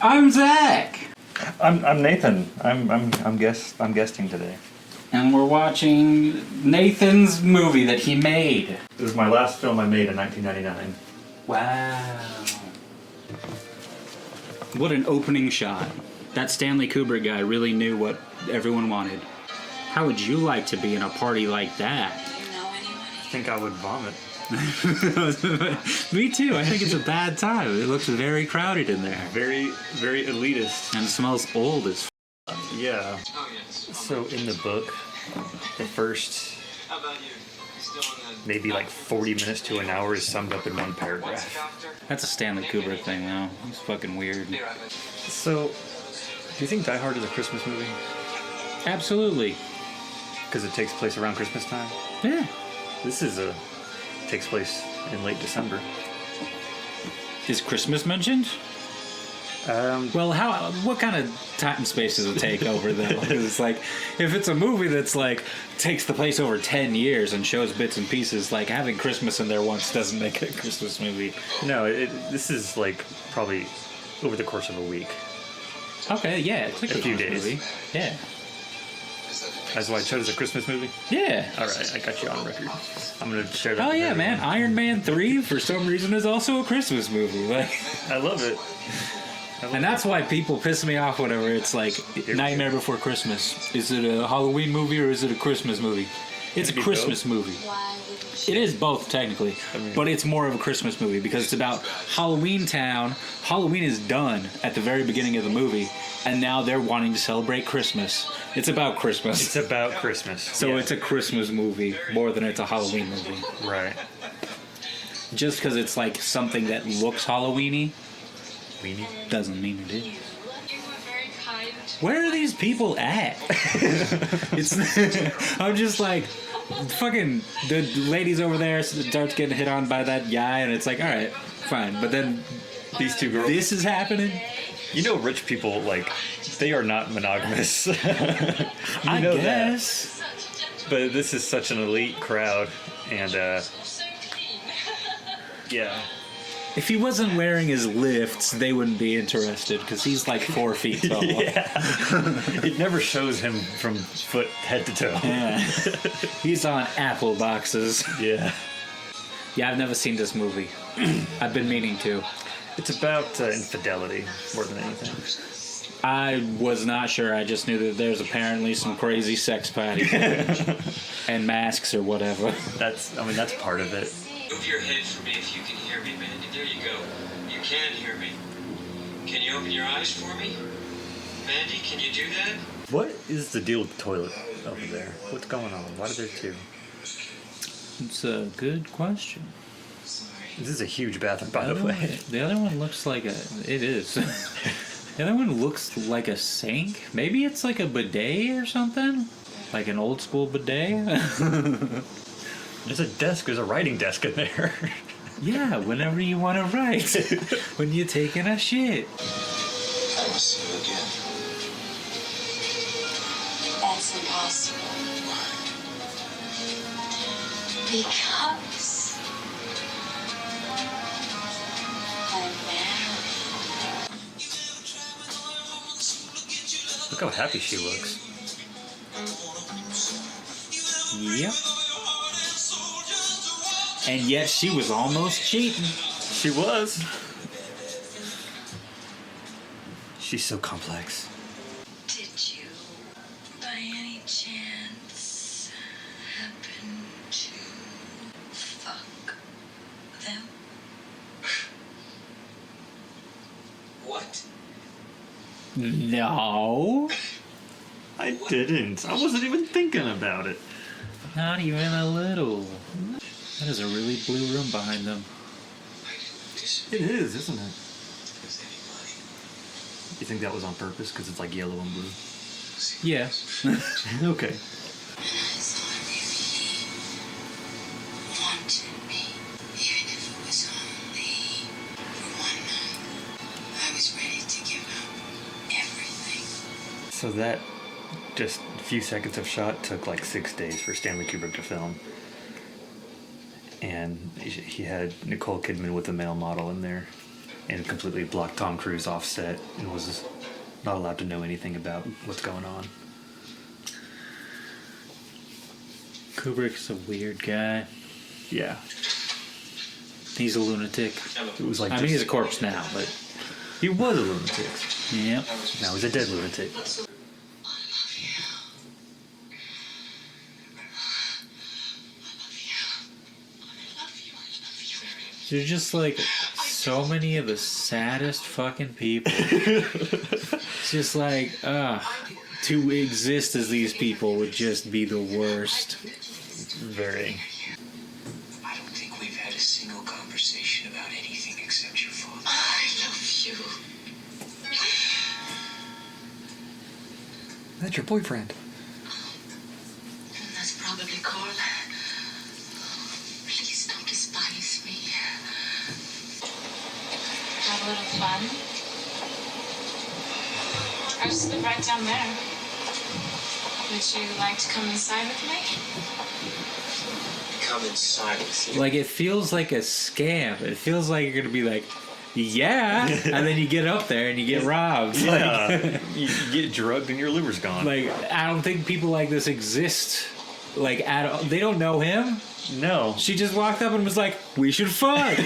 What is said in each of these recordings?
I'm Zach. I'm Nathan. I'm guesting today. And we're watching Nathan's movie that he made. This is my last film I made in 1999. Wow. What an opening shot. That Stanley Kubrick guy really knew what everyone wanted. How would you like to be in a party like that? I think I would vomit. Me too. I think it's a bad time. It looks very crowded in there. Very, very elitist. And it smells old as Yeah. So in the book, the first maybe like 40 minutes to an hour is summed up in one paragraph. That's a Stanley Kubrick thing, though. It's fucking weird. So, do you think Die Hard is a Christmas movie? Absolutely. Because it takes place around Christmas time? Yeah. This takes place in late December. Is Christmas mentioned? Well, what kind of time and space does it take over, though? It's like, if it's a movie that's like, takes the place over 10 years and shows bits and pieces, like having Christmas in there once doesn't make it a Christmas movie. No, this is like probably over the course of a week. Okay, yeah, it's like a few Christmas days. movie. Yeah. That's why I chose a Christmas movie? Yeah. Alright, I got you on record. I'm going to share that. Oh, yeah, man. Iron Man 3, for some reason, is also a Christmas movie. Like, I love it. And that's why people piss me off whenever it's like Nightmare Before Christmas. Is it a Halloween movie or is it a Christmas movie? It's a Christmas movie. It is both, technically. But it's more of a Christmas movie because it's about Halloween Town. Halloween is done at the very beginning of the movie. And now they're wanting to celebrate Christmas. It's about Christmas. It's about Christmas. So it's a Christmas movie more than it's a Halloween movie. Right. Just because it's like something that looks Halloween-y doesn't mean it is. Where are these people at? I'm just like, fucking, the ladies over there starts getting hit on by that guy, and it's like, all right, fine. But then these two girls. This is happening. You know, rich people, like, they are not monogamous. I guess. That. But this is such an elite crowd, and yeah. If he wasn't wearing his lifts, they wouldn't be interested because he's like 4 feet tall. Yeah. It never shows him from foot head to toe. Yeah. He's on apple boxes. Yeah. Yeah, I've never seen this movie. I've been meaning to. It's about infidelity more than anything. I was not sure. I just knew that there's apparently some crazy sex party and masks or whatever. That's part of it. Move your head for me if you can hear me, Mandy. There you go. You can hear me. Can you open your eyes for me? Mandy, can you do that? What is the deal with the toilet over there? What's going on? Why are there two? It's a good question. This is a huge bathroom, by the way. The other one looks like it is. The other one looks like a sink. Maybe it's like a bidet or something? Like an old school bidet? There's a writing desk in there. Yeah, whenever you want to write. When you're taking a shit. I will see you again. That's impossible. Because I'm married. Look how happy she looks. Yep. And yet she was almost cheating. She was. She's so complex. Did you, by any chance, happen to fuck them? What? No. I didn't. I wasn't even thinking about it. Not even a little. That is a really blue room behind them. It is, isn't it? You think that was on purpose because it's like yellow and blue? Yeah. Okay. Wanted me, even if it was only for 1 month. I was ready to give up everything. So that just a few seconds of shot took like 6 days for Stanley Kubrick to film. And he had Nicole Kidman with a male model in there. and completely blocked Tom Cruise off set and was not allowed to know anything about what's going on. Kubrick's a weird guy. Yeah. He's a lunatic. It was like I mean, he's a corpse now, but he was a lunatic. yeah. Now he's a dead lunatic. There's just like so many of the saddest fucking people. It's just like, to exist as these people would just be the worst. Very. I don't think we've had a single conversation about anything except your father. I love you. That's your boyfriend. And that's probably Carl. Please don't despise me. Have a little fun. I just live right down there. Would you like to come inside with me? Come inside with you. Like, it feels like a scam. It feels like you're gonna be like, yeah, and then you get up there and you get robbed. Yeah. You get drugged and your liver's gone. Like, I don't think people like this exist. Like, at all. They don't know him. No. She just walked up and was like, we should fuck.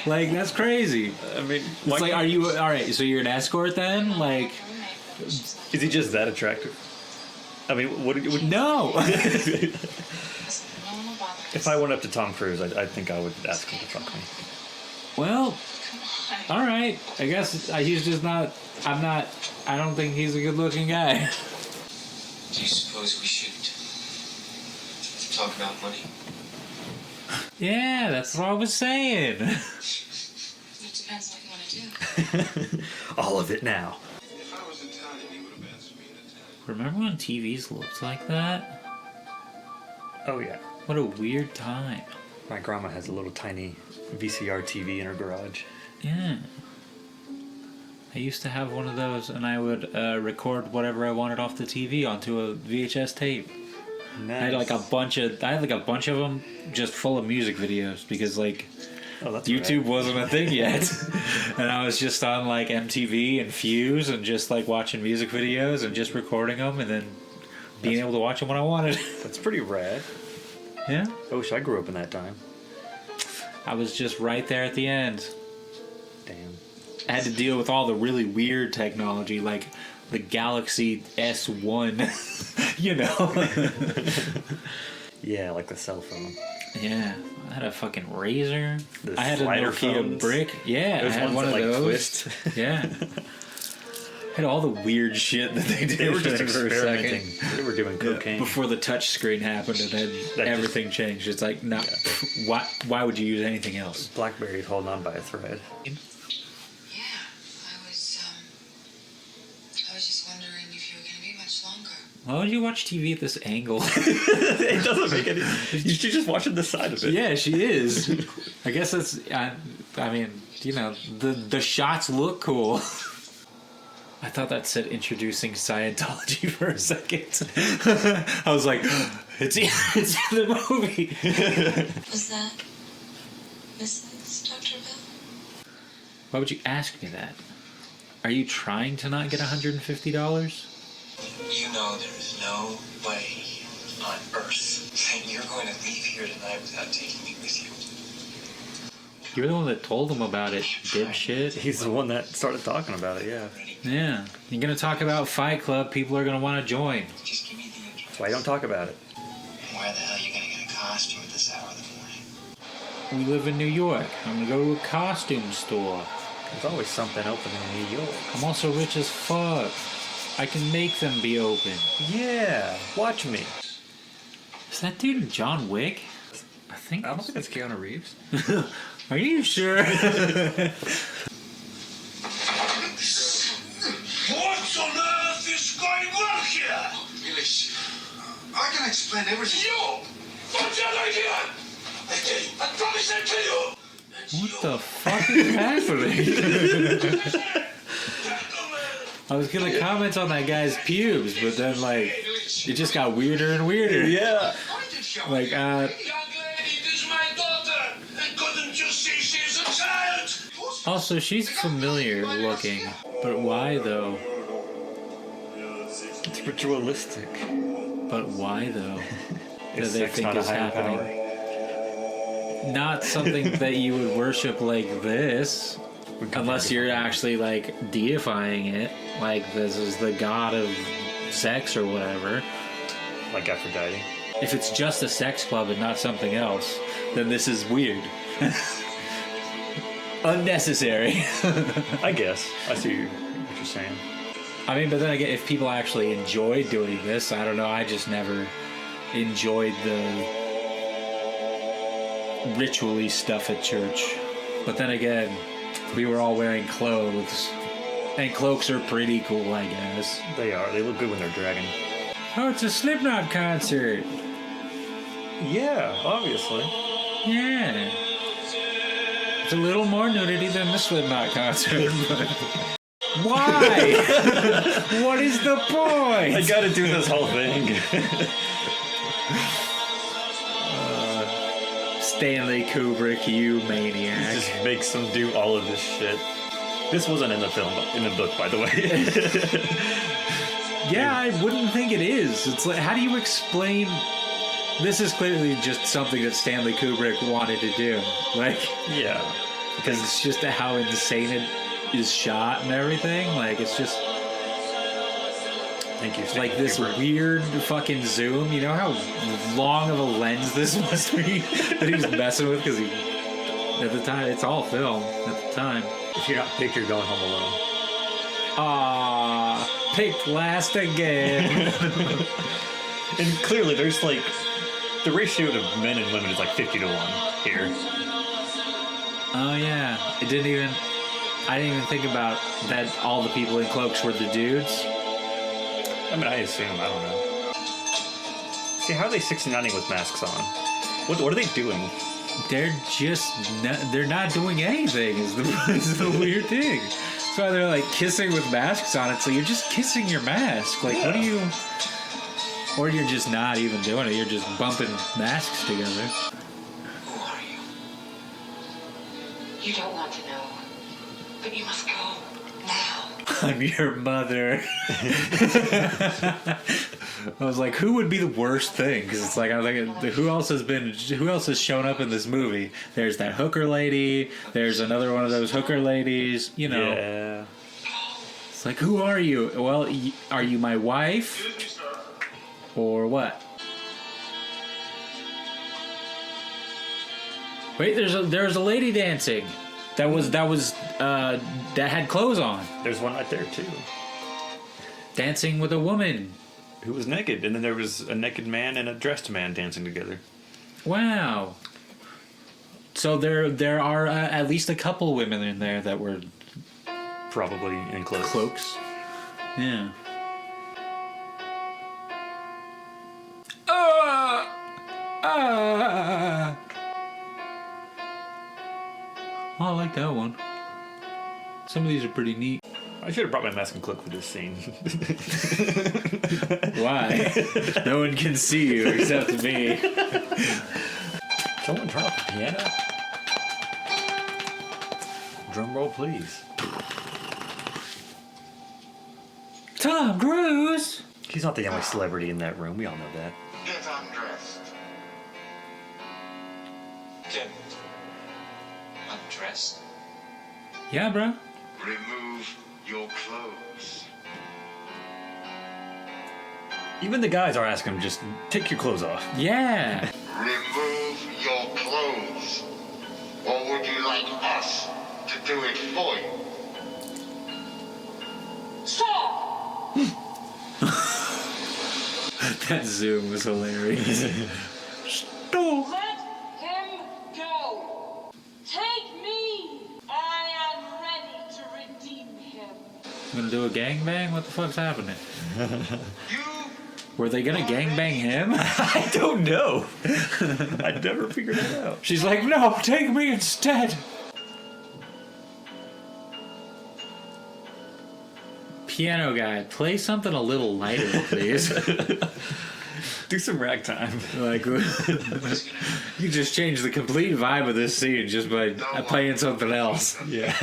Like, that's crazy. I mean, It's like, are you, alright, so you're an escort then? Like, is he just that attractive? I mean, what no. If I went up to Tom Cruise, I think I would ask him to fuck me. Well, alright. I guess he's just not, I don't think he's a good looking guy. Do you suppose we should talk about money? Yeah, that's what I was saying. It depends what you want to do. All of it now. If I was Italian, he would have asked me in Italian. Remember when TVs looked like that? Oh, yeah. What a weird time. My grandma has a little tiny VCR TV in her garage. Yeah. I used to have one of those, and I would record whatever I wanted off the TV onto a VHS tape. Nice. I had like a bunch of them just full of music videos because like YouTube wasn't a thing yet, and I was just on like MTV and Fuse and just like watching music videos and just recording them and then being able to watch them when I wanted. That's pretty rad. Yeah. I wish I grew up in that time. I was just right there at the end. Damn. I had to deal with all the really weird technology, like the Galaxy S1, you know? Yeah, like the cell phone. Yeah. I had a fucking Razor. The I had a slider Nokia phones. brick. Yeah, Those I had ones one that, of like, those. twist. Yeah. Had all the weird shit that they did. They were just there for a experimenting. second. They were doing cocaine. Before the touch screen happened and then That everything changed. It's like, no, why would you use anything else? BlackBerry's holding on by a thread. Yeah, I was just wondering if you were going to be much longer. Why would you watch TV at this angle? It doesn't make any... You should just watch the side of it. Yeah, she is. I guess that's, I mean, you know, the shots look cool. I thought that said introducing Scientology for a second. I was like, it's in the movie. Was that Mrs. Dr. Bill? Why would you ask me that? Are you trying to not get $150? You know there is no way on earth that you're going to leave here tonight without taking me with you. You're the one that told him about it, dipshit. He's the one that started talking about it, yeah. Yeah. You're gonna talk about Fight Club, people are gonna want to join. Just give me the address. That's why you don't talk about it. Where the hell are you going to get a costume at this hour of the morning? We live in New York. I'm gonna go to a costume store. There's always something open in New York. I'm also rich as fuck. I can make them be open. Yeah, watch me. Is that dude in John Wick? I think. I don't think it's Keanu Reeves. Are you sure? What on earth is going on here? English. I can explain everything. You! What's your idea? I promise I'll tell you. What the fuck is happening? I was gonna comment on that guy's pubes, but then like it just got weirder and weirder. Yeah. Like Young lady, this is my daughter. And couldn't you see she's a child? Also, she's familiar looking, but why though? It's ritualistic. But why though? Is sex not a higher power? Not something that you would worship like this, unless you're actually like deifying it, like this is the god of sex or whatever. Like Aphrodite. If it's just a sex club and not something else, then this is weird. Unnecessary. I guess. I see what you're saying. I mean, but then again, if people actually enjoy doing this, I don't know, I just never enjoyed the ritually stuff at church. But then again, we were all wearing clothes, and cloaks are pretty cool, I guess. They are. They look good when they're dragging. Oh, it's a Slipknot concert. Yeah, obviously. Yeah. It's a little more nudity than the Slipknot concert. But why? What is the point? I gotta do this whole thing. Stanley Kubrick, you maniac. Just makes them do all of this shit. This wasn't in the film, in the book, by the way. Yeah, I wouldn't think it is. It's like, how do you explain? This is clearly just something that Stanley Kubrick wanted to do. Like, Yeah. because it's just how insane it is shot and everything. Like, it's just Thank you, like Stanley this Kubrick. weird fucking zoom. You know how long of a lens this must be that he was messing with? Because at the time, it's all film at the time. If you're not picked, you're going home alone. Ah, picked last again. And clearly, there's like the ratio to men and women is like 50 to 1 here. Oh yeah, I didn't even think about that. All the people in cloaks were the dudes. I mean, I assume. I don't know. See, how are they 69ing with masks on? What are they doing? They're just they're not doing anything. Is the weird thing. That's why they're like kissing with masks on. It's like you're just kissing your mask. Like what do you? Or you're just not even doing it. You're just bumping masks together. Who are you? You don't want to know, but you must go now. I'm your mother. I was like, who would be the worst thing? Because it's like, I was like, who else has shown up in this movie? There's that hooker lady. There's another one of those hooker ladies. You know. Yeah. It's like, who are you? Well, are you my wife? Or what? Wait, there's a lady dancing. That had clothes on. There's one right there too. Dancing with a woman. Who was naked, and then there was a naked man and a dressed man dancing together. Wow. So there are at least a couple women in there that were Probably in clothes. cloaks. Yeah. Oh, I like that one. Some of these are pretty neat. I should have brought my mask and cloak for this scene. Why? No one can see you except me. Someone turn off the piano. Drum roll, please. Tom Cruise! He's not the only celebrity in that room. We all know that. Get undressed. Get undressed. Yeah, bro. Remove your clothes. Even the guys are asking him, just take your clothes off. Yeah. Remove your clothes. Or would you like us to do it for you? Stop! That zoom was hilarious. Stop. Let him go. Take me. I am ready to redeem him. Gonna do a gangbang? What the fuck's happening? You Were they gonna gangbang him? I don't know. I never figured it out. She's like, no, take me instead. Piano guy, play something a little lighter, please. Do some ragtime. Like, you just change the complete vibe of this scene just by playing something else. Yeah.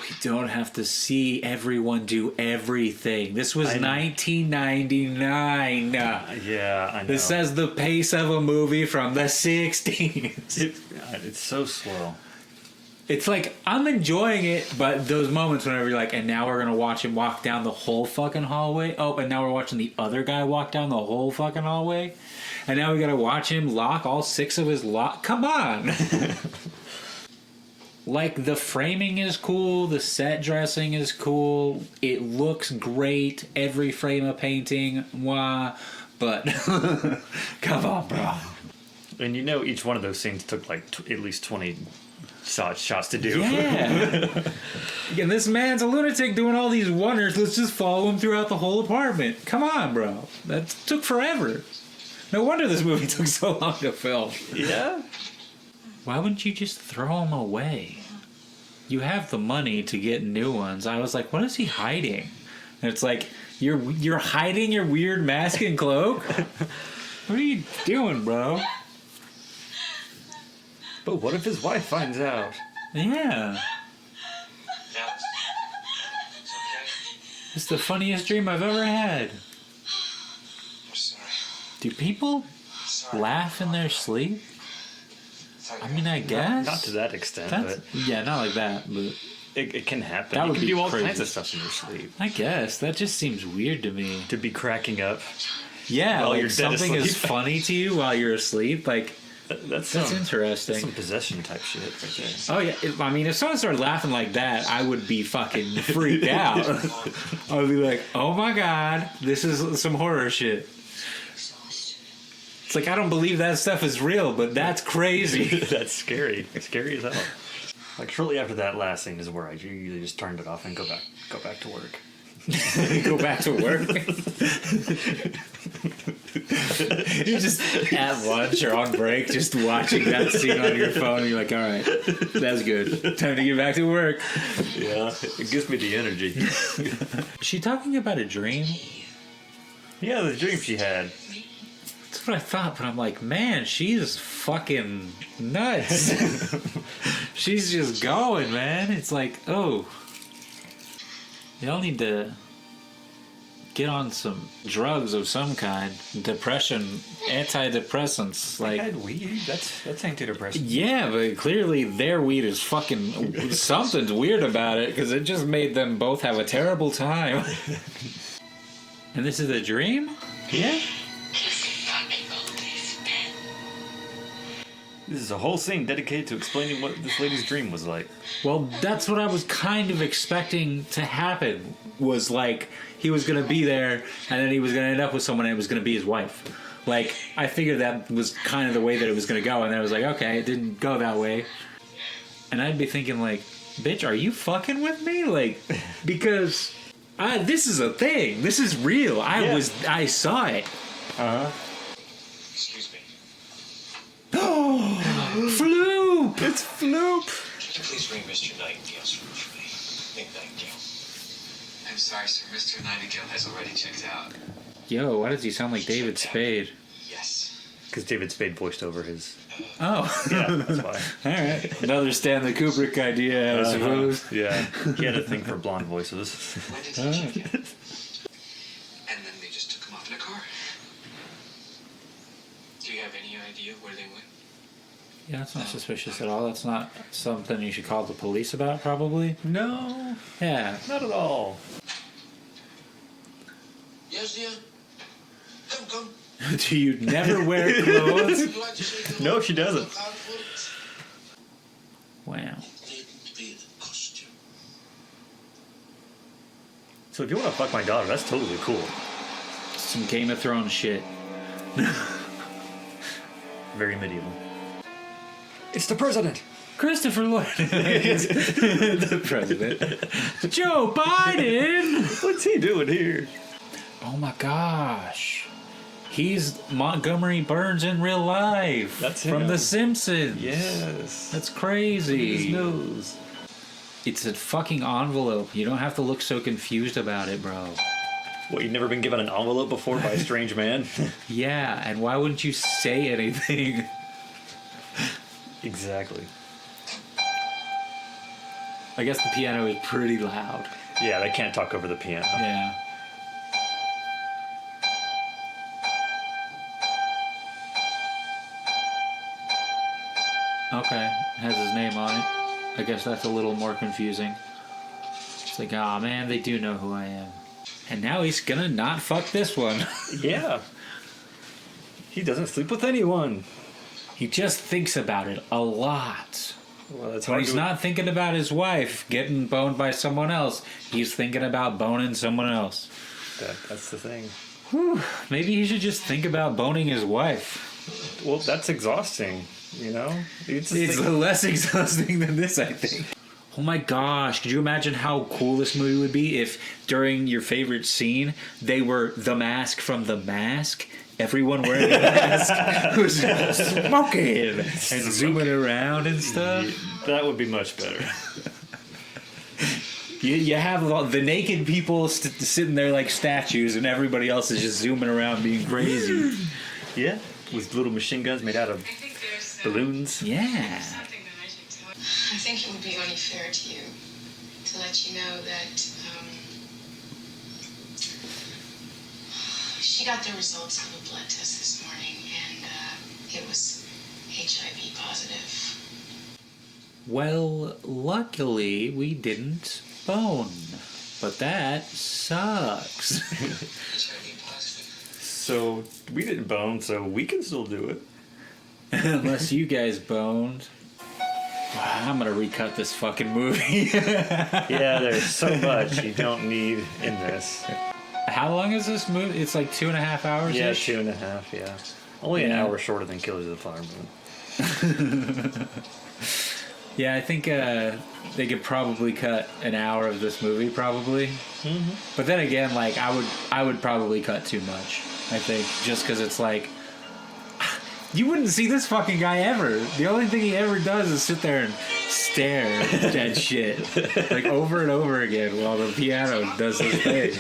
We don't have to see everyone do everything. This was 1999. Yeah, I know. This says the pace of a movie from the 60s. It's so slow. It's like, I'm enjoying it, but those moments whenever you're like, and now we're going to watch him walk down the whole fucking hallway. Oh, and now we're watching the other guy walk down the whole fucking hallway. And now we got to watch him lock all 6 of his lock. Come on. Like, the framing is cool. The set dressing is cool. It looks great. Every frame of painting. Mwah. But, come on, bro. And you know each one of those scenes took like at least 20 shots to do. Yeah. And this man's a lunatic doing all these wonders. Let's just follow him throughout the whole apartment. Come on, bro. That took forever. No wonder this movie took so long to film. Yeah? Why wouldn't you just throw them away? You have the money to get new ones. I was like, what is he hiding? And it's like, you're hiding your weird mask and cloak? What are you doing, bro? But what if his wife finds out? Yeah. Alex, it's okay. It's the funniest dream I've ever had. I'm sorry. Do people Sorry. laugh in their sleep? Sorry. I mean, I guess. Not to that extent, That's, but yeah, not like that, but it can happen. That You would can be do all crazy. kinds of stuff in your sleep. I guess. That just seems weird to me. To be cracking up. Yeah, While like you're dead something is asleep. funny to you while you're asleep. Like, That's interesting. That's some possession type shit right there. Oh, yeah. I mean, if someone started laughing like that, I would be fucking freaked out. I would be like, oh my God, this is some horror shit. It's like, I don't believe that stuff is real, but that's crazy. That's scary. It's scary as hell. Like shortly after that last scene is where I usually just turned it off and go back to work. Go back to work. You're just at lunch or on break, just watching that scene on your phone, and you're like, all right, that's good. Time to get back to work. Yeah, it gives me the energy. Is she talking about a dream? Yeah, the dream she had. That's what I thought, but I'm like, man, she's fucking nuts. She's just going, man. It's like, oh, y'all need to get on some drugs of some kind. Depression, antidepressants. I Like, had weed. That's antidepressant. yeah, but clearly their weed is fucking... Something's weird about it, because it just made them both have a terrible time. And this is a dream? Yeah. This is a whole scene dedicated to explaining what this lady's dream was like. Well, that's what I was kind of expecting to happen, was like, he was going to be there, and then he was going to end up with someone and it was going to be his wife. Like, I figured that was kind of the way that it was going to go, and then I was like, okay, it didn't go that way. And I'd be thinking, like, bitch, are you fucking with me? Like, because this is a thing. This is real. I saw it. Excuse me. Floop! It's Floop! Could you please ring Mr. Nightingale's room for me? Nick Nightingale. I'm sorry, sir. Mr. Nightingale has already checked out. Yo, why does he sound like David Spade? Yes. Because David Spade voiced over his... Oh. Yeah, that's why. Alright. Another Stanley Kubrick idea, I suppose. Yeah. He had a thing for blonde voices. When did he check in? And then they just took him off in a car. Do you have any idea where they went? Yeah, that's not suspicious at all. That's not something you should call the police about, probably. No, Yeah. not at all. Yes, dear. Come. Do you never wear clothes? Would you like to shake No, she doesn't. Wow. Needn't be the costume. So if you want to fuck my daughter, that's totally cool. Some Game of Thrones shit. Very medieval. It's the president! Christopher Lloyd. The president. Joe Biden! What's he doing here? Oh my gosh. He's Montgomery Burns in real life. That's from him. The Simpsons. Yes. That's crazy. His nose. It's a fucking envelope. You don't have to look so confused about it, bro. What, you've never been given an envelope before by a strange man? Yeah, and why wouldn't you say anything? Exactly. I guess the piano is pretty loud. Yeah, they can't talk over the piano. Yeah. Okay, it has his name on it. I guess that's a little more confusing. It's like, oh man, they do know who I am. And now he's gonna not fuck this one. Yeah. He doesn't sleep with anyone. He just thinks about it a lot. Well, that's When hard he's to... not thinking about his wife getting boned by someone else, he's thinking about boning someone else. That's the thing. Whew. Maybe he should just think about boning his wife. Well, that's exhausting, you know? It's less exhausting than this, I think. Oh my gosh, could you imagine how cool this movie would be if during your favorite scene, they were the mask from The Mask? Everyone wearing a mask was smoking and zooming around and stuff. That would be much better. You have the naked people sitting there like statues, and everybody else is just zooming around being crazy. Yeah, with little machine guns made out of balloons. Yeah. I think it would be only fair to you to let you know that she got the results of a blood test this morning, and it was HIV positive. Well, luckily we didn't bone, but that sucks. HIV positive. So we didn't bone, so we can still do it. Unless you guys boned. Wow, I'm gonna recut this fucking movie. Yeah, there's so much you don't need in this. How long is this movie? It's like 2.5 hours. Yeah, 2.5. Yeah, only an hour shorter than Killers of the Flower Moon. Yeah, I think they could probably cut an hour of this movie, probably. Mm-hmm. But then again, like I would probably cut too much. I think just because it's like you wouldn't see this fucking guy ever. The only thing he ever does is sit there and stare at shit like over and over again while the piano does his thing.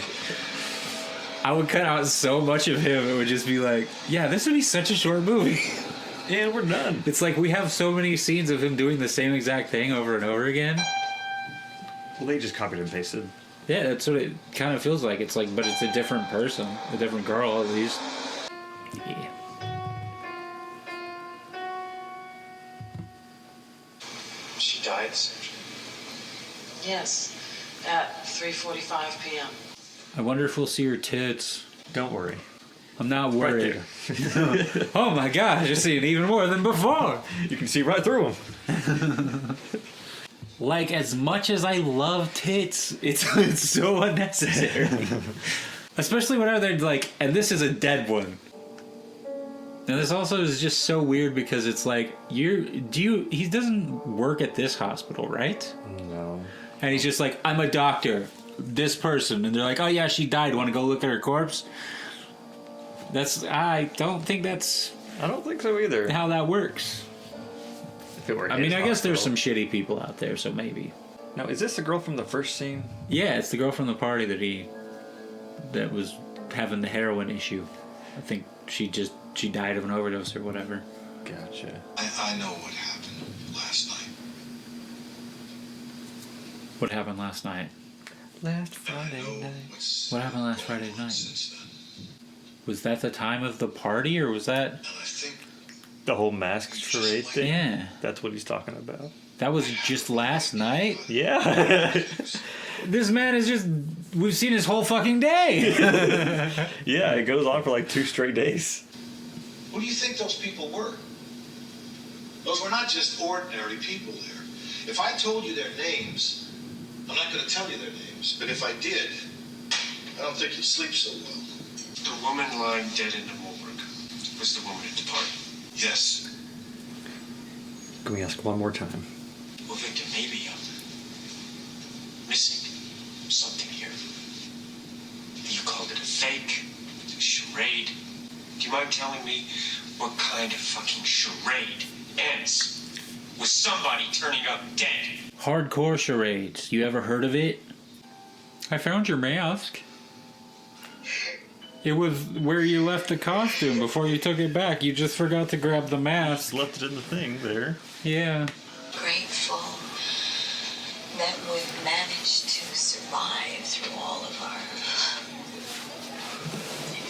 I would cut out so much of him. It would just be like, yeah, this would be such a short movie. And we're done. It's like we have so many scenes of him doing the same exact thing over and over again. Well, they just copied and pasted. Yeah, that's what it kind of feels like. It's like, but it's a different person, a different girl at least. Yeah. She died, essentially. Yes, at 3:45 p.m. I wonder if we'll see her tits. Don't worry. I'm not worried. Right Oh my gosh, you're seeing even more than before. You can see right through them. Like, as much as I love tits, it's so unnecessary. Especially whenever they're like, and this is a dead one. And this also is just so weird because it's like, he doesn't work at this hospital, right? No. And he's just like, I'm a doctor, this person. And they're like, oh yeah, she died, want to go look at her corpse? I don't think that's I don't think so either. how that works. If it were I his mean, I guess there's some hospital. shitty people out there, so maybe. Now, is this the girl from the first scene? Yeah, it's the girl from the party that was having the heroin issue. I think she died of an overdose or whatever. Gotcha. I know what happened last night. What happened last night? Last And I Friday know night. what's What happened last going Friday on night? since then. Was that the time of the party, or was that... And I think The whole mask charade thing? Yeah. That's what he's talking about. That was just last night? Yeah. This man is just... We've seen his whole fucking day! Yeah, it goes on for like 2 straight days. who do you think those people were? Those were not just ordinary people there. If I told you their names, I'm not going to tell you their names, but if I did, I don't think you'd sleep so well. The woman lying dead in the morgue was the woman at the party. Yes. Can we ask one more time? Well, Victor, maybe I'm missing something here. You called it a fake, a charade. Do you mind telling me what kind of fucking charade ends with somebody turning up dead? Hardcore charades. You ever heard of it? I found your mask. It was where you left the costume before you took it back. You just forgot to grab the mask. Just left it in the thing there. Yeah. Grateful that we've managed to survive through all of our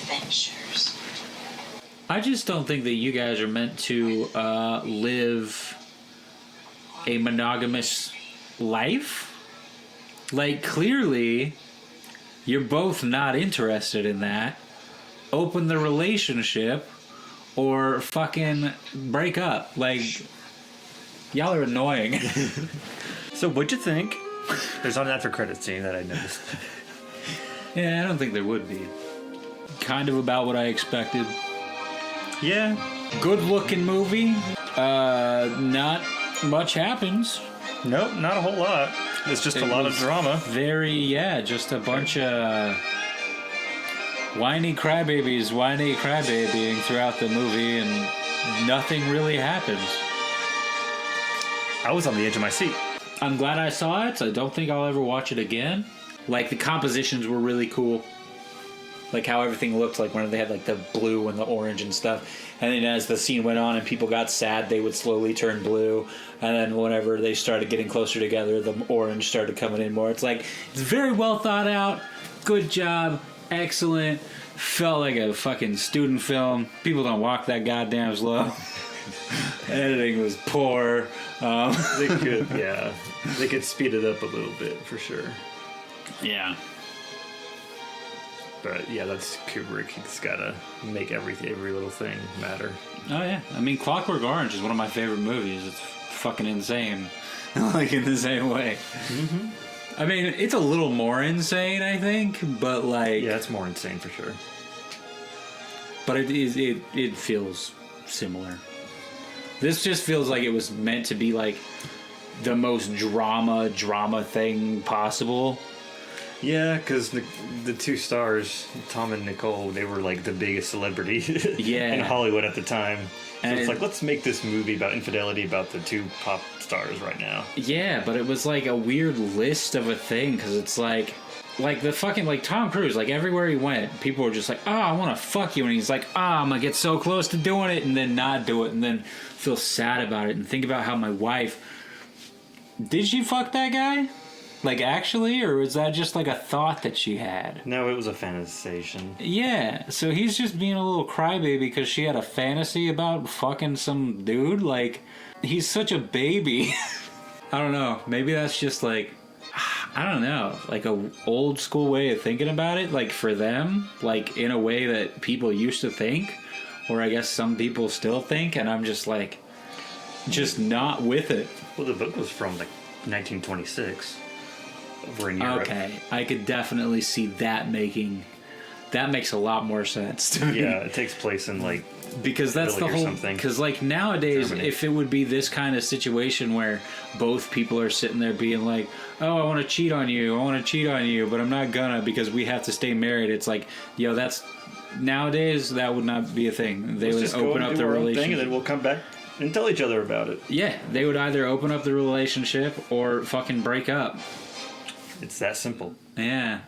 adventures. I just don't think that you guys are meant to live a monogamous life. Like, clearly, you're both not interested in that. Open the relationship or fucking break up. Like, y'all are annoying. So what'd you think? There's not an after credit scene that I noticed. Yeah, I don't think there would be. Kind of about what I expected. Yeah. Good looking movie. Not much happens. Nope, not a whole lot. It's just a lot of drama. Just a bunch of whiny crybabying throughout the movie, and nothing really happens. I was on the edge of my seat. I'm glad I saw it. I don't think I'll ever watch it again. Like, the compositions were really cool. Like how everything looked, like when they had like the blue and the orange and stuff. And then as the scene went on and people got sad, they would slowly turn blue. And then whenever they started getting closer together, the orange started coming in more. It's like, it's very well thought out. Good job. Excellent. Felt like a fucking student film. People don't walk that goddamn slow. Editing was poor. They could, yeah. They could speed it up a little bit, for sure. Yeah. But yeah, that's Kubrick. He's got to make every little thing matter. Oh yeah. I mean, Clockwork Orange is one of my favorite movies. It's fucking insane. Like, in the same way. Mm-hmm. I mean, it's a little more insane, I think, but like... Yeah, it's more insane for sure. But it feels similar. This just feels like it was meant to be like the most drama thing possible. Yeah, because the two stars, Tom and Nicole, they were like the biggest celebrity in Hollywood at the time. So it's like, let's make this movie about infidelity about the two pop stars right now. Yeah, but it was like a weird list of a thing, because it's like the fucking, like, Tom Cruise, like, everywhere he went, people were just like, oh, I want to fuck you, and he's like, I'm going to get so close to doing it, and then not do it, and then feel sad about it, and think about how my wife, did she fuck that guy? Like, actually, or was that just like a thought that she had? No, it was a fantasization. Yeah, so he's just being a little crybaby because she had a fantasy about fucking some dude. Like, he's such a baby. I don't know. Maybe that's just like, I don't know, like a old school way of thinking about it. Like, for them, like in a way that people used to think, or I guess some people still think, and I'm just like, just not with it. Well, the book was from like 1926. Over in Europe. Okay, I could definitely see that makes a lot more sense to me. Yeah, it takes place in like, because that's the whole, because like nowadays, Germany. If it would be this kind of situation where both people are sitting there being like, oh, I want to cheat on you, but I'm not gonna because we have to stay married. It's like, yo, that's nowadays that would not be a thing. They would open up the relationship, and then we'll come back and tell each other about it. Yeah, they would either open up the relationship or fucking break up. It's that simple. Yeah.